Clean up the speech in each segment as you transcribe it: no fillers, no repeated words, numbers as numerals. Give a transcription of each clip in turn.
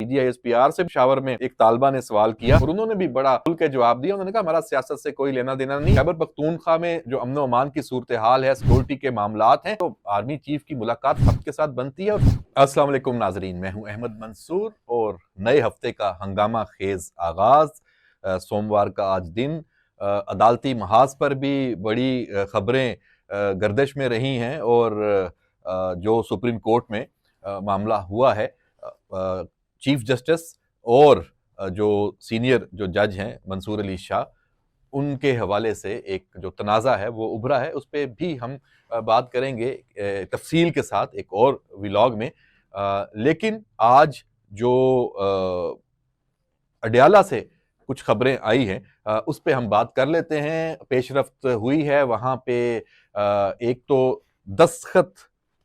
IGISPR से पेशावर में एक तालिबा ने सवाल किया और उन्होंने भी बड़ा खुल के जवाब दिया। उन्होंने कहा हमारा सियासत से कोई लेना देना नहीं। खैबर पख्तूनख्वा में जो अमन अमान की सूरत हाल है, सिक्योरिटी के मामलात हैं, तो आर्मी चीफ की मुलाकात सबके साथ बनती है। अस्सलाम वालेकुम नाजरीन, मैं हूं अहमद मंसूर और नए हफ्ते का हंगामा खेज आगाज। सोमवार का आज दिन अदालती महाज पर भी बड़ी खबरें गर्दिश में रही हैं और जो सुप्रीम कोर्ट में मामला हुआ है, चीफ जस्टिस और जो सीनियर जो जज हैं मंसूर अली शाह, उनके हवाले से एक जो तनाज़ा है वो उभरा है, उस पर भी हम बात करेंगे तफसील के साथ एक और व्लॉग में। लेकिन आज जो अडयाला से कुछ खबरें आई हैं उस पर हम बात कर लेते हैं। पेशरफ्त हुई है वहाँ पे, एक तो दस्तखत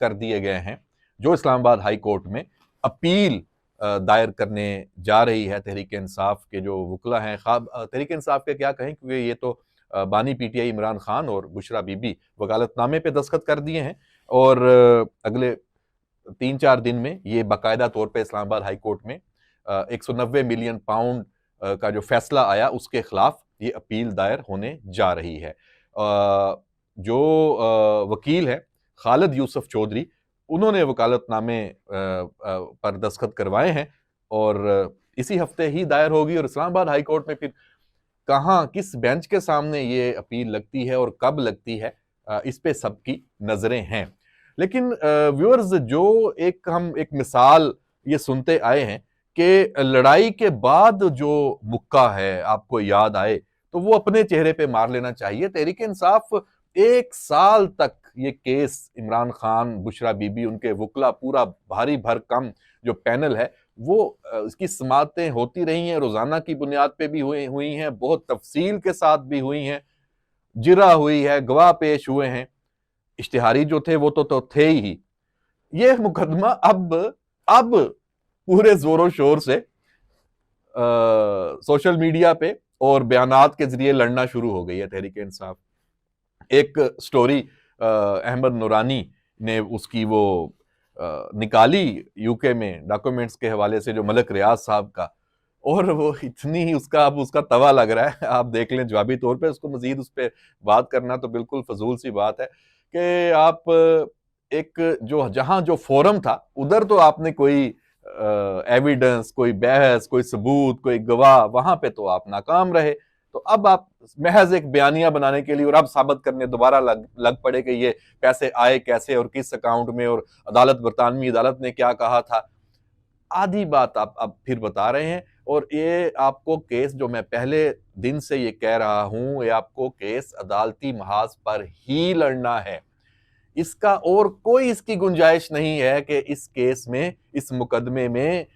कर दिए गए हैं जो इस्लामाबाद हाई कोर्ट में अपील दायर करने जा रही है तहरीक इंसाफ के जो वकला हैं। तहरीक इंसाफ के क्या कहें, क्योंकि ये तो बानी PTI इमरान खान और बुशरा बीबी वकालतनामे पे दस्तखत कर दिए हैं और अगले 3-4 दिन में ये बाकायदा तौर पे इस्लामाबाद हाई कोर्ट में 190 मिलियन पाउंड का जो फैसला आया उसके खिलाफ ये अपील दायर होने जा रही है। जो वकील है खालिद यूसुफ चौधरी, उन्होंने वकालतनामे पर दस्तखत करवाए हैं और इसी हफ्ते ही दायर होगी और इस्लामाबाद हाई कोर्ट में फिर कहाँ किस बेंच के सामने ये अपील लगती है और कब लगती है, इस पे सबकी नजरें हैं। लेकिन व्यूअर्स, जो हम एक मिसाल ये सुनते आए हैं कि लड़ाई के बाद जो मुक्का है आपको याद आए तो वो अपने चेहरे पे मार लेना चाहिए। तहरीक इंसाफ 1 साल तक ये केस इमरान खान, बुशरा बीबी, उनके वकला, पूरा भारी भरकम जो पैनल है वो इसकी समाअतें होती रही हैं, रोजाना की बुनियाद पे भी हुई हैं, बहुत तफसील के साथ भी हुई हैं, जिरा हुई है, गवाह पेश हुए हैं, इश्तिहारी जो थे वो तो थे ही। ये मुकदमा अब पूरे जोरों शोर से सोशल मीडिया पे और बयानात के जरिए लड़ना शुरू हो गई है तहरीक इंसाफ। एक स्टोरी अहमद नूरानी ने उसकी वो निकाली यूके में डॉक्यूमेंट्स के हवाले से, जो मलिक रियाज साहब का, और वो इतनी ही उसका तवा लग रहा है, आप देख लें जवाबी तौर पे। उसको मजीद उस पर बात करना तो बिल्कुल फजूल सी बात है कि आप एक जहां जो फोरम था उधर तो आपने कोई एविडेंस, कोई बहस, कोई सबूत, कोई गवाह, वहां पे तो आप नाकाम रहे। तो अब आप महज एक बयानिया बनाने के लिए और अब साबित करने दोबारा लग पड़े कि ये पैसे आए कैसे और किस अकाउंट में और बरतानवी अदालत ने क्या कहा था। आधी बात आप अब फिर बता रहे हैं और ये आपको केस, जो मैं पहले दिन से ये कह रहा हूं, ये आपको केस अदालती महाज पर ही लड़ना है। इसका और कोई इसकी गुंजाइश नहीं है कि इस केस में, इस मुकदमे में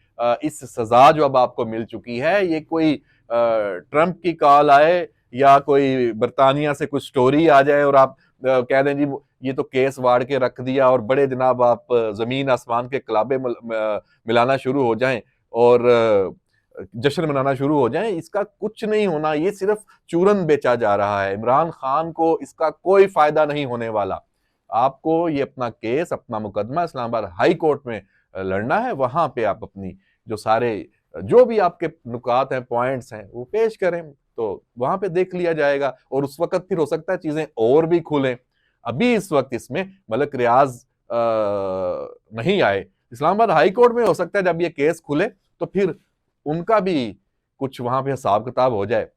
इस सजा जो अब आपको मिल चुकी है, ये कोई ट्रंप की कॉल आए या कोई बरतानिया से कुछ स्टोरी आ जाए और आप कह दें जी ये तो केस वाड़ के रख दिया और बड़े जनाब आप जमीन आसमान के कलाबे मिलाना शुरू हो जाएं और जश्न मनाना शुरू हो जाएं। इसका कुछ नहीं होना, ये सिर्फ चूरन बेचा जा रहा है। इमरान खान को इसका कोई फायदा नहीं होने वाला। आपको ये अपना केस, अपना मुकदमा इस्लामाबाद हाई कोर्ट में लड़ना है। वहां पे आप अपनी जो सारे जो भी आपके नुकात हैं, पॉइंट्स हैं, वो पेश करें, तो वहां पे देख लिया जाएगा और उस वक्त फिर हो सकता है चीजें और भी खुलें। अभी इस वक्त इसमें मलिक रियाज नहीं आए, इस्लामाबाद हाई कोर्ट में हो सकता है जब ये केस खुले तो फिर उनका भी कुछ वहां पे हिसाब किताब हो जाए।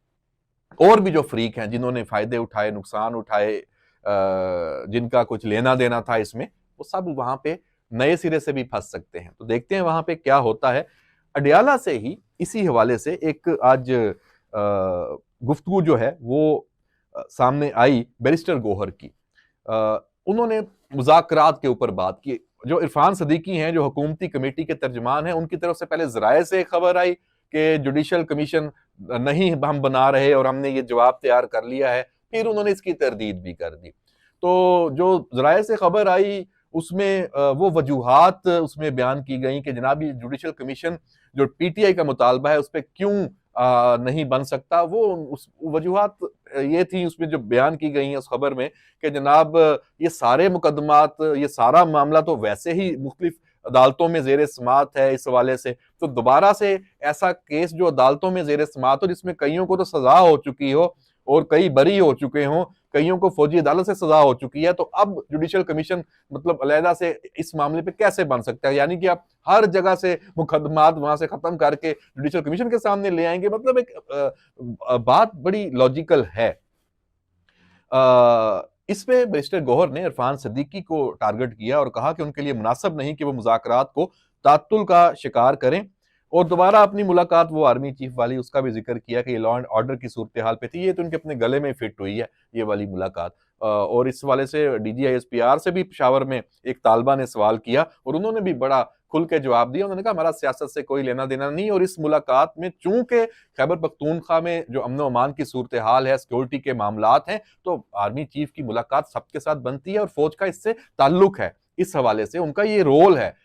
और भी जो फ्रीक हैं जिन्होंने फायदे उठाए, नुकसान उठाए, जिनका कुछ लेना देना था इसमें, वो सब वहां पे नए सिरे से भी फंस सकते हैं। तो देखते हैं वहां पे क्या होता है। अडयाला से ही इसी हवाले से एक आज गुफ्तगू जो है वो सामने आई बैरिस्टर गौहर की। उन्होंने मुज़ाकरात के ऊपर बात की। जो इरफान सदीकी हैं, जो हुकूमती कमेटी के तर्जमान हैं, उनकी तरफ से पहले ज़राए से खबर आई कि जुडिशल कमीशन नहीं हम बना रहे और हमने ये जवाब तैयार कर लिया है। फिर उन्होंने इसकी तरदीद भी कर दी। तो जो ज़राए से खबर आई उसमें वो वजूहात उसमें बयान की गई कि जनाब ये जुडिशल कमीशन जो PTI का मुतालबा है उस पर क्यों नहीं बन सकता। वो उस वजूहात ये थी उसमें जो बयान की गई है उस खबर में कि जनाब ये सारे मुकदमात, ये सारा मामला तो वैसे ही मुख्तलिफ अदालतों में जेर समात है इस हवाले से, तो दोबारा से ऐसा केस जो अदालतों में जेर समात हो, जिसमें कईयों को तो सजा हो चुकी हो और कई बरी हो चुके हों, कईयों को फौजी अदालत से सजा हो चुकी है, तो अब जुडिशियल कमीशन मतलब अलहदा से इस मामले पे कैसे बन सकता है? यानी कि आप हर जगह से मुकदमात वहां से खत्म करके जुडिशियल कमीशन के सामने ले आएंगे, मतलब एक बात बड़ी लॉजिकल है। इसमें बैरिस्टर गौहर ने इरफान सिद्दीकी को टारगेट किया और कहा कि उनके लिए मुनासिब नहीं कि वो मुज़ाकरात को तात्तुल का शिकार करें, और दोबारा अपनी मुलाकात वो आर्मी चीफ वाली उसका भी जिक्र किया कि ये लॉ एंड ऑर्डर की सूरत हाल पे थी, ये तो उनके अपने गले में फिट हुई है ये वाली मुलाकात। और इस वाले से DGISPR से भी पेशावर में एक तालबा ने सवाल किया और उन्होंने भी बड़ा खुल के जवाब दिया। उन्होंने कहा हमारा सियासत से कोई लेना देना नहीं, और इस मुलाकात में चूंकि खैबर पख्तूनख्वा में जो अमन अमान की सूरत हाल है, सिक्योरिटी के मामलात हैं, तो आर्मी चीफ की मुलाकात सबके साथ बनती है और फौज का इससे ताल्लुक है, इस हवाले से उनका ये रोल है,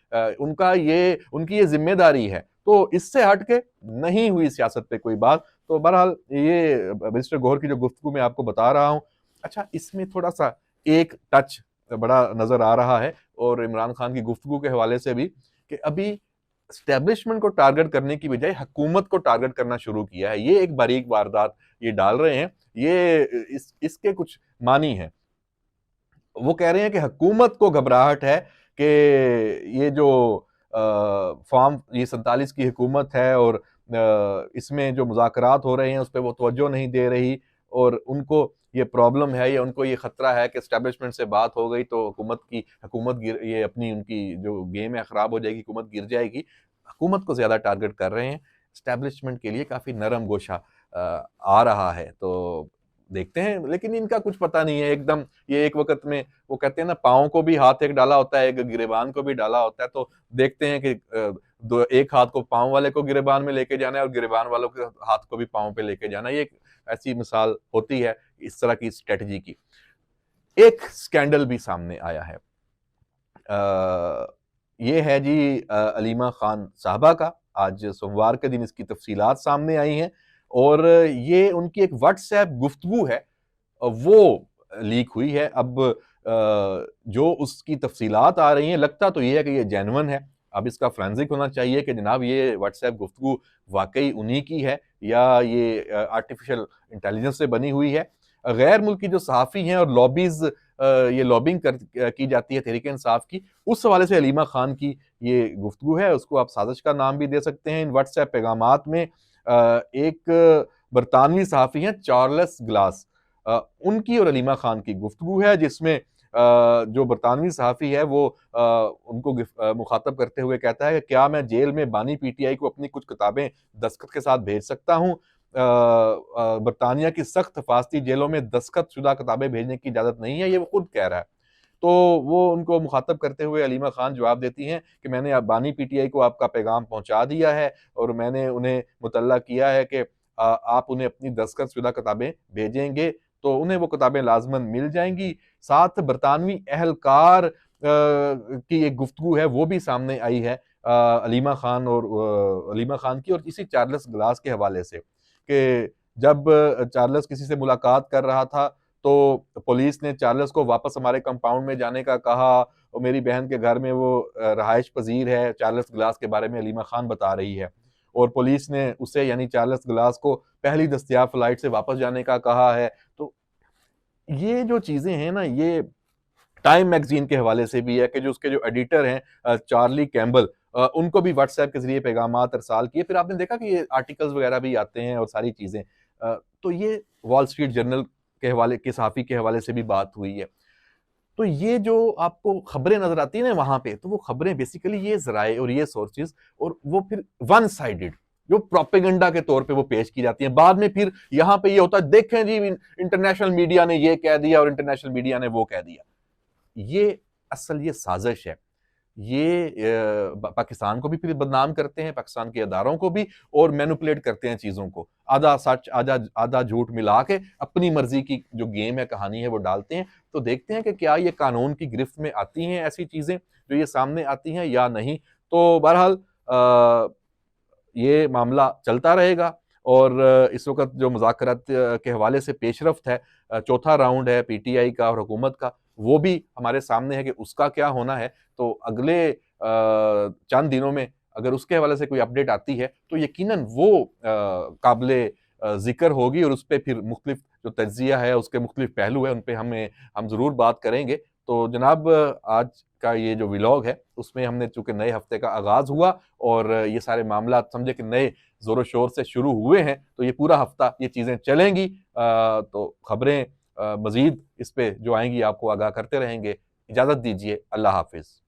उनकी ये जिम्मेदारी है। तो इससे हट के नहीं हुई सियासत पे कोई बात। तो बहरहाल ये बैरिस्टर गौहर की जो गुफ्तगू मैं आपको बता रहा हूं। अच्छा, इसमें थोड़ा सा एक टच बड़ा नजर आ रहा है और इमरान खान की गुफ्तगू के हवाले से भी, कि अभी स्टैब्लिशमेंट को टारगेट करने की बजाय हुकूमत को टारगेट करना शुरू किया है। ये एक बारीक वारदात ये डाल रहे हैं, ये इसके कुछ मानी हैं। वो कह रहे हैं कि हुकूमत को घबराहट है कि ये जो फॉर्म ये 47 की हुकूमत है और इसमें जो मुज़ाकरात हो रहे हैं उस पर वो तवज्जो नहीं दे रही, और उनको ये प्रॉब्लम है या उनको ये खतरा है कि एस्टेब्लिशमेंट से बात हो गई तो हुकूमत गिर, ये अपनी उनकी जो गेम है खराब हो जाएगी, हुकूमत गिर जाएगी। हुकूमत को ज्यादा टारगेट कर रहे हैं, एस्टेब्लिशमेंट के लिए काफी नरम गोशा आ रहा है। तो देखते हैं, लेकिन इनका कुछ पता नहीं है एकदम। ये एक वक्त में वो कहते हैं ना, पाँव को भी हाथ एक डाला होता है, एक गिरेबान को भी डाला होता है। तो देखते हैं कि एक हाथ को पाँव वाले को गिरेबान में लेके जाना है और गिरेबान वालों के हाथ को भी पाँव पे लेके जाना है। ये एक ऐसी मिसाल होती है इस तरह की स्ट्रेटजी की। एक स्कैंडल भी सामने आया है, ये है जी अलीमा खान साहबा का। आज सोमवार के दिन इसकी तफसीलात सामने आई हैं और ये उनकी एक व्हाट्सएप गुफ्तगू है वो लीक हुई है। अब जो उसकी तफसीलात आ रही हैं, लगता तो ये है कि ये जेन्युइन है। अब इसका फोरेंसिक होना चाहिए कि जनाब ये व्हाट्सएप गुफ्तगू वाकई उन्हीं की है या ये आर्टिफिशियल इंटेलिजेंस से बनी हुई है। गैर मुल्की जो सहाफ़ी हैं और लॉबीज, ये लॉबिंग की जाती है तहरीक इंसाफ की, उस हवाले से अलीमा खान की ये गुफ्तगू है। उसको आप साजिश का नाम भी दे सकते हैं। इन व्हाट्सएप पैगामात में एक बरतानवी सहाफ़ी हैं चार्ल्स ग्लास, उनकी और अलीमा खान की गुफ्तगू है, जिसमें जो बरतानवी सहाफ़ी है वो उनको मुखातब करते हुए कहता है कि क्या मैं जेल में बानी PTI को अपनी कुछ किताबें दस्तखत के साथ भेज सकता हूँ? बरतानिया की सख्त हिफाजती जेलों में दस्तखत शुदा किताबें भेजने की इजाज़त नहीं है, ये वो खुद कह रहा है। तो वो उनको मुखातब करते हुए अलीमा खान जवाब देती हैं कि मैंने बानी PTI को आपका पैगाम पहुंचा दिया है और मैंने उन्हें मुतल्ला किया है कि आप उन्हें अपनी दस्तखत शुदा किताबें भेजेंगे तो उन्हें वो किताबें लाजमन मिल जाएंगी। साथ बरतानवी अहलकार की एक गुफ्तगू है वो भी सामने आई है अलीमा खान की और इसी चार्ल्स ग्लास के हवाले से, कि जब चार्ल्स किसी से मुलाकात कर रहा था तो पुलिस ने चार्ल्स को वापस हमारे कंपाउंड में जाने का कहा और मेरी बहन के घर में वो रहायश पजीर है, चार्ल्स ग्लास के बारे में अलीमा खान बता रही है, और पुलिस ने उसे यानी चार्ल्स ग्लास को पहली दस्तयाब फ्लाइट से वापस जाने का कहा है। तो ये जो चीजें हैं ना, ये टाइम मैगजीन के हवाले से भी है कि जो उसके जो एडिटर हैं चार्ली कैम्बल, उनको भी व्हाट्सएप के जरिए पैगामात अरसाल किए। फिर आपने देखा कि ये आर्टिकल्स वगैरह भी आते हैं और सारी चीजें। तो ये वॉल स्ट्रीट जर्नल के हवाले के सहाफ़ी के हवाले से भी बात हुई है। तो ये जो आपको खबरें नजर आती है ना वहां पे, तो वो खबरें बेसिकली ये जराए और ये सोर्सेज, और वो फिर वन साइडेड जो प्रोपेगेंडा के तौर पे वो पेश की जाती है। बाद में फिर यहाँ पे ये होता है, देखें जी इंटरनेशनल मीडिया ने ये कह दिया और इंटरनेशनल मीडिया ने वो कह दिया। ये असल ये साजिश है। ये पाकिस्तान को भी फिर बदनाम करते हैं, पाकिस्तान के अदारों को भी, और मैनिपुलेट करते हैं चीजों को, आधा सच आधा झूठ मिला के अपनी मर्जी की जो गेम है, कहानी है, वो डालते हैं। तो देखते हैं कि क्या ये कानून की गिरफ्त में आती हैं ऐसी चीजें जो ये सामने आती हैं या नहीं। तो बहरहाल ये मामला चलता रहेगा और इस वक्त जो मुज़ाकरात के हवाले से पेशरफ्त है, चौथा राउंड है PTI का और हुकूमत का, वो भी हमारे सामने है कि उसका क्या होना है। तो अगले चंद दिनों में अगर उसके हवाले से कोई अपडेट आती है तो यकीनन वो काबिले जिक्र होगी, और उस पर फिर मुख्तलिफ जो तज्जिया है, उसके मुख्तलिफ पहलू है, उन पर हम ज़रूर बात करेंगे। तो जनाब, आज का ये जो व्लॉग है उसमें हमने चूंकि नए हफ्ते का आगाज़ हुआ और ये सारे मामला समझे कि नए ज़ोर शोर से शुरू हुए हैं, तो ये पूरा हफ्ता ये चीज़ें चलेंगी। तो खबरें मज़ीद इस पे जो आएंगी आपको आगाह करते रहेंगे। इजाज़त दीजिए, अल्लाह हाफिज़।